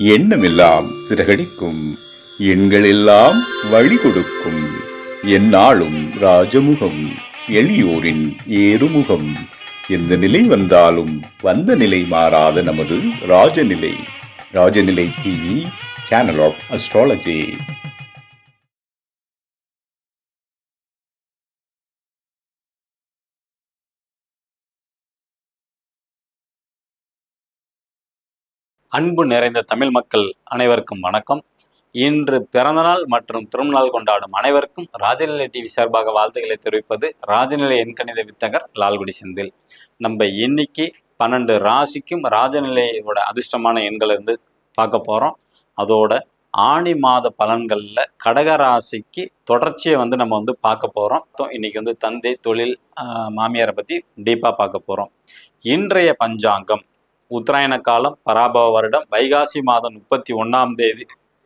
எண்ணமெல்லாம் சிறகடிக்கும், எண்களெல்லாம் வழி கொடுக்கும், எந்நாளும் ராஜமுகம், எளியோரின் ஏறுமுகம். எந்த நிலை வந்தாலும் வந்த நிலை மாறாத நமது Rajanilai. Rajanilai TV, channel of astrology. அன்பு நிறைந்த தமிழ் மக்கள் அனைவருக்கும் வணக்கம். இன்று பிறந்தநாள் மற்றும் திருநாள் கொண்டாடும் அனைவருக்கும் ராஜநிலை டிவி சார்பாக வாழ்த்துக்களை தெரிவிப்பது ராஜநிலை எண்கணித வித்தகர் லால்குடி செந்தில். நம்ம இன்னைக்கு 12 ராசிக்கும் ராஜநிலையோட அதிர்ஷ்டமான எண்கள் இருந்து பார்க்க போகிறோம். அதோட ஆணி மாத பலன்களில் கடக ராசிக்கு தொடர்ச்சியை நம்ம பார்க்க போகிறோம். இன்னைக்கு தந்தை, தொழில், மாமியாரை பற்றி டீப்பாக பார்க்க போகிறோம். இன்றைய பஞ்சாங்கம் உத்தராயண காலம், பராபவ வருடம், வைகாசி மாதம் 31ஆம் தேதி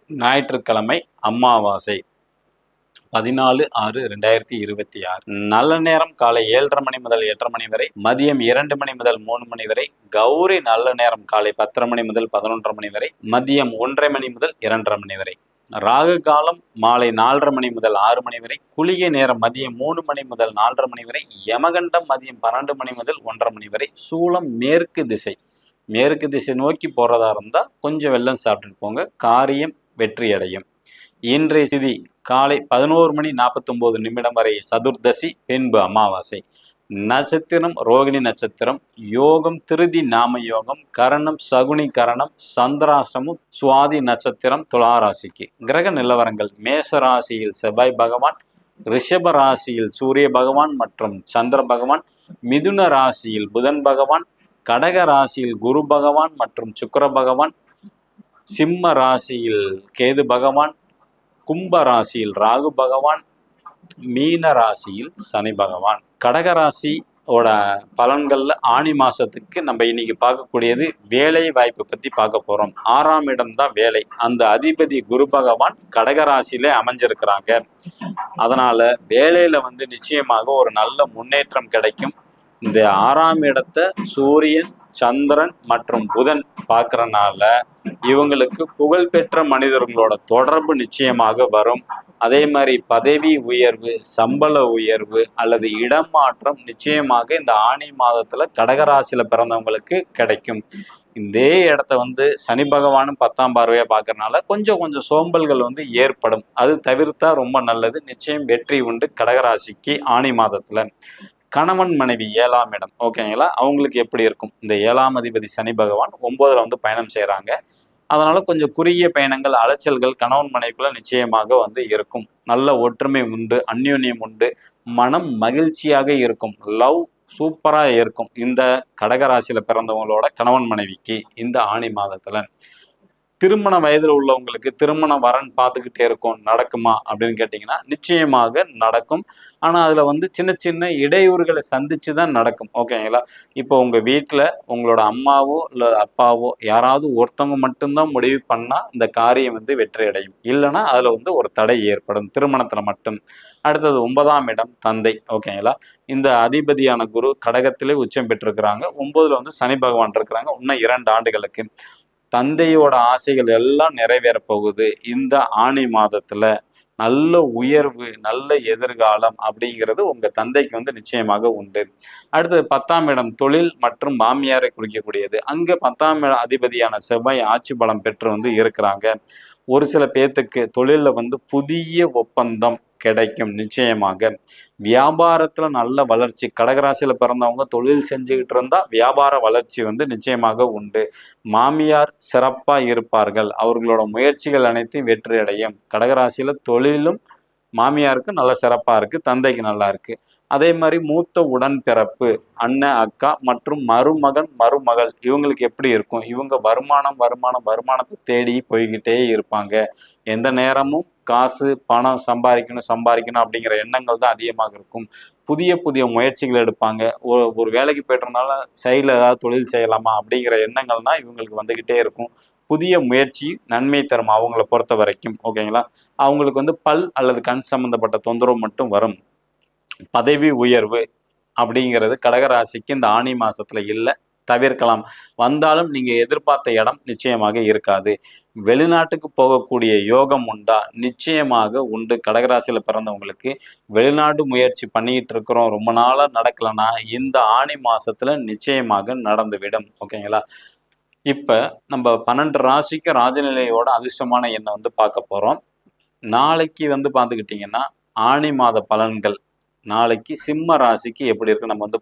ஞாயிற்றுக்கிழமை, அமாவாசை 14/6/2026. நல்ல நேரம் காலை 7:30 மணி முதல் 8:30 மணி வரை, மதியம் 2 மணி முதல் 3 மணி வரை. கௌரி நல்ல நேரம் காலை 10:30 மணி முதல் 11:30 மணி வரை, மதியம் 1:30 மணி முதல் 2:30 மணி வரை. ராகு காலம் மாலை 4:30 மணி முதல் 6 மணி வரை, குளிகை நேரம் மதியம் 3 மணி முதல் 4:30 மணி வரை, யமகண்டம் மதியம் 12 மணி முதல் 1:30 மணி வரை. சூலம் மேற்கு திசை. மேற்கு திசை நோக்கி போகிறதா இருந்தால் கொஞ்சம் வெள்ளம் சாப்பிட்டுட்டு போங்க, காரியம் வெற்றி அடையும். இன்றைய திதி காலை 11 மணி 49 நிமிடம் வரை சதுர்தசி, பின்பு அமாவாசை. நட்சத்திரம் ரோகிணி நட்சத்திரம். யோகம் திருதி நாம யோகம். கரணம் சகுனி கரணம். சந்திராஷ்டமும் சுவாதி நட்சத்திரம் துளாராசிக்கு. கிரக நிலவரங்கள்: மேஷ ராசியில் செவ்வாய் பகவான், ரிஷப ராசியில் சூரிய பகவான் மற்றும் சந்திர பகவான், மிதுன ராசியில் புதன் பகவான், கடக ராசியில் குரு பகவான் மற்றும் சுக்கிர பகவான், சிம்ம ராசியில் கேது பகவான், கும்ப ராசியில் ராகு பகவான், மீன ராசியில் சனி பகவான். கடக ராசியோட பலன்கள்ல ஆணி மாசத்துக்கு நம்ம இன்னைக்கு பார்க்கக்கூடியது வேலை வாய்ப்பு பத்தி பார்க்க போறோம். 6ஆம் இடம் தான் வேலை. அந்த அதிபதி குரு பகவான் கடக ராசியில அமைஞ்சிருக்கிறாங்க. அதனால வேலையில நிச்சயமாக ஒரு நல்ல முன்னேற்றம் கிடைக்கும். இந்த 6ஆம் இடத்தை சூரியன், சந்திரன் மற்றும் புதன் பார்க்கறனால இவங்களுக்கு புகழ்பெற்ற மனிதர்களோட தொடர்பு நிச்சயமாக வரும். அதே மாதிரி பதவி உயர்வு, சம்பள உயர்வு அல்லது இடமாற்றம் நிச்சயமாக இந்த ஆணி மாதத்துல கடகராசியில பிறந்தவங்களுக்கு கிடைக்கும். இதே இடத்த சனி பகவானும் 10ஆம் பார்வையா பார்க்கறனால கொஞ்சம் சோம்பல்கள் ஏற்படும். அது தவிர்த்தா ரொம்ப நல்லது. நிச்சயம் வெற்றி உண்டு கடகராசிக்கு ஆணி மாதத்துல. கணவன் மனைவி 7ஆம் இடம், ஓகேங்களா? அவங்களுக்கு எப்படி இருக்கும்? இந்த 7ஆம் அதிபதி சனி பகவான் 9ல் பயணம் செய்கிறாங்க. அதனால கொஞ்சம் குறுகிய பயணங்கள், அலைச்சல்கள் கணவன் மனைவிக்குள்ள நிச்சயமாக இருக்கும். நல்ல ஒற்றுமை உண்டு, அந்யோன்யம் உண்டு, மனம் மகிழ்ச்சியாக இருக்கும், லவ் சூப்பராக இருக்கும். இந்த கடகராசியில் பிறந்தவங்களோட கணவன் மனைவிக்கு இந்த ஆணி மாதத்துல திருமண வயதில் உள்ளவங்களுக்கு திருமண வரன் பார்த்துக்கிட்டே இருக்கும். நடக்குமா அப்படின்னு கேட்டிங்கன்னா நிச்சயமாக நடக்கும். ஆனால் அதில் சின்ன சின்ன இடையூறுகளை சந்திச்சு தான் நடக்கும், ஓகேங்களா? இப்போ உங்கள் வீட்டில் உங்களோட அம்மாவோ இல்லை அப்பாவோ யாராவது ஒருத்தவங்க மட்டும்தான் முடிவு பண்ணால் இந்த காரியம் வெற்றி அடையும். இல்லைன்னா அதில் ஒரு தடை ஏற்படும் திருமணத்தில் மட்டும். அடுத்தது 9ஆம் இடம் தந்தை, ஓகேங்களா? இந்த அதிபதியான குரு கடகத்திலே உச்சம் பெற்றிருக்கிறாங்க. 9ல் சனி பகவான் இருக்கிறாங்க. இன்னும் 2 ஆண்டுகளுக்கு தந்தையோட ஆசைகள் எல்லாம் நிறைவேற போகுது. இந்த ஆணி மாதத்துல நல்ல உயர்வு, நல்ல எதிர்காலம் அப்படிங்கிறது உங்க தந்தைக்கு நிச்சயமாக உண்டு. அடுத்தது 10ஆம் இடம் தொழில் மற்றும் மாமியாரை குறிக்கக்கூடியது. அங்க 10ஆம் இட அதிபதியான செவ்வாய் ஆட்சி பலம் பெற்று இருக்கிறாங்க. ஒரு சில பேர்த்துக்கு தொழிலில் புதிய ஒப்பந்தம் கிடைக்கும் நிச்சயமாக. வியாபாரத்துல நல்ல வளர்ச்சி. கடகராசியில பிறந்தவங்க தொழில் செஞ்சுக்கிட்டு இருந்தா வியாபார வளர்ச்சி நிச்சயமாக உண்டு. மாமியார் சிறப்பா இருப்பார்கள். அவர்களோட முயற்சிகள் அனைத்தையும் வெற்றி அடையும். கடகராசியில தொழிலும் மாமியாருக்கு நல்ல சிறப்பா இருக்கு, தந்தைக்கு நல்லா இருக்கு. அதே மாதிரி மூத்த உடன்பிறப்பு, அண்ணன், அக்கா மற்றும் மருமகன், மருமகள் இவங்களுக்கு எப்படி இருக்கும்? இவங்க வருமானத்தை தேடி போய்கிட்டே இருப்பாங்க. எந்த நேரமும் காசு பணம் சம்பாதிக்கணும் அப்படிங்கிற எண்ணங்கள் தான் அதிகமாக இருக்கும். புதிய புதிய முயற்சிகள் எடுப்பாங்க. ஒரு வேலைக்கு போயிட்டு இருந்தாலும் சைடில் ஏதாவது தொழில் செய்யலாமா அப்படிங்கிற எண்ணங்கள்னா இவங்களுக்கு வந்துக்கிட்டே இருக்கும். புதிய முயற்சி நன்மை தரும் அவங்கள பொறுத்த வரைக்கும், ஓகேங்களா? அவங்களுக்கு பல் அல்லது கண் சம்பந்தப்பட்ட தொந்தரவு மட்டும் வரும். பதவி உயர்வு அப்படிங்கிறது கடகராசிக்கு இந்த ஆணி மாசத்துல இல்லை, தவிர்க்கலாம். வந்தாலும் நீங்க எதிர்பார்த்த இடம் நிச்சயமாக இருக்காது. வெளிநாட்டுக்கு போகக்கூடிய யோகம் உண்டா? நிச்சயமாக உண்டு. கடகராசியில பிறந்தவங்களுக்கு வெளிநாடு முயற்சி பண்ணிட்டு இருக்கிறோம், ரொம்ப நாளா நடக்கலன்னா இந்த ஆணி மாசத்துல நிச்சயமாக நடந்துவிடும். ஓகேங்களா? இப்ப நம்ம 12 ராசிக்கு ராஜநிலையோட அதிர்ஷ்டமான எண்ணை வந்து பார்க்க போறோம். நாளைக்கு வந்து பார்த்துக்கிட்டிங்கன்னா ஆணி மாத பலன்கள் நாளைக்கு சிம்ம ராசிக்கு எப்படி இருக்கு நம்ம வந்து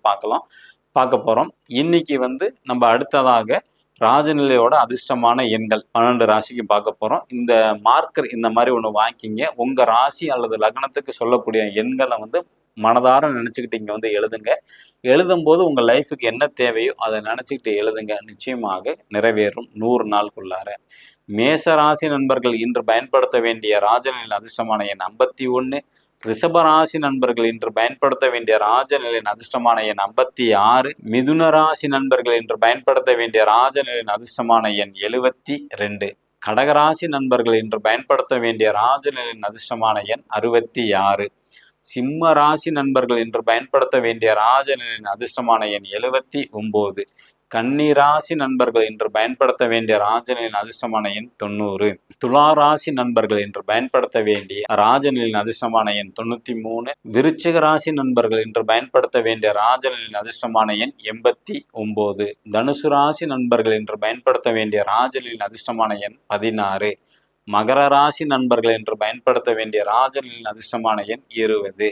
பார்க்க போறோம். இன்னைக்கு வந்து நம்ம அடுத்ததாக ராஜநிலையோட அதிர்ஷ்டமான எண்கள் 12 ராசிக்கு பார்க்க போறோம். இந்த மார்க்கர் இந்த மாதிரி ஒன்று வாங்கிக்கிங்க. உங்க ராசி அல்லது லக்னத்துக்கு சொல்லக்கூடிய எண்களை வந்து மனதார நினைச்சுக்கிட்டு இங்க வந்து எழுதுங்க. எழுதும்போது உங்க லைஃபுக்கு என்ன தேவையோ அதை நினைச்சுக்கிட்டு எழுதுங்க. நிச்சயமாக நிறைவேறும் 100 நாளுக்குள்ளார. மேச ராசி நண்பர்கள் இன்று பயன்படுத்த வேண்டிய ராஜநிலையின் அதிர்ஷ்டமான எண் 51. ரிஷபராசி நண்பர்கள் இன்று பயன்படுத்த வேண்டிய ராஜநிலையின் அதிர்ஷ்டமான எண் 56. மிதுன ராசி நண்பர்கள் இன்று பயன்படுத்த வேண்டிய ராஜநிலையின் அதிர்ஷ்டமான எண் 72. கடகராசி நண்பர்கள் இன்று பயன்படுத்த வேண்டிய ராஜநிலையின் அதிர்ஷ்டமான எண் 66. சிம்ம ராசி நண்பர்கள் இன்று பயன்படுத்த வேண்டிய ராஜநிலையின் அதிர்ஷ்டமான எண் 79. கன்னிராசி நண்பர்கள் இன்று பயன்படுத்த வேண்டிய ராஜநிலையின் அதிர்ஷ்டமான எண் 90. துலா ராசி நண்பர்கள் இன்று பயன்படுத்த வேண்டிய ராஜநிலையின் அதிர்ஷ்டமான எண் 93. விருச்சிக ராசி நண்பர்கள் இன்று பயன்படுத்த வேண்டிய ராஜநிலையின் அதிர்ஷ்டமான எண் 89. தனுசு ராசி நண்பர்கள் இன்று பயன்படுத்த வேண்டிய ராஜநிலையின் அதிர்ஷ்டமான எண் 16. மகர ராசி நண்பர்கள் இன்று பயன்படுத்த வேண்டிய ராஜநிலையின் அதிர்ஷ்டமான எண் 20.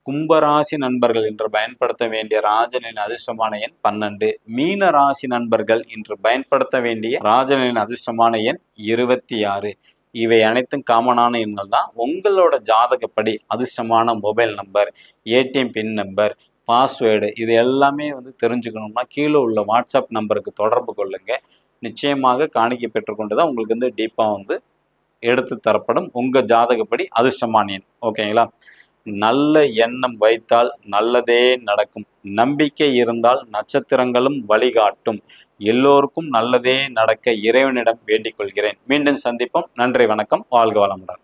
கும்பராசி நண்பர்கள் இன்று பயன்படுத்த வேண்டிய ராஜநிலையின் அதிர்ஷ்டமான எண் 12. மீன ராசி நண்பர்கள் இன்று பயன்படுத்த வேண்டிய ராஜநிலையின் அதிர்ஷ்டமான எண் 26. இவை அனைத்தும் காமனான எண்கள் தான். உங்களோட ஜாதகப்படி அதிர்ஷ்டமான மொபைல் நம்பர், ஏடிஎம் பின் நம்பர், பாஸ்வேர்டு இது எல்லாமே வந்து தெரிஞ்சுக்கணும்னா கீழே உள்ள வாட்ஸ்அப் நம்பருக்கு தொடர்பு கொள்ளுங்க. நிச்சயமாக காணிக்கை பெற்றுக்கொண்டு தான் உங்களுக்கு வந்து டீப்பாக வந்து எடுத்து தரப்படும் உங்கள் ஜாதகப்படி அதிர்ஷ்டமான எண். ஓகேங்களா? நல்ல எண்ணம் வைத்தால் நல்லதே நடக்கும். நம்பிக்கை இருந்தால் நட்சத்திரங்களும் வழிகாட்டும். எல்லோருக்கும் நல்லதே நடக்க இறைவனிடம் வேண்டிக் கொள்கிறேன். மீண்டும் சந்திப்போம். நன்றி, வணக்கம், வாழ்க வளமுடன்.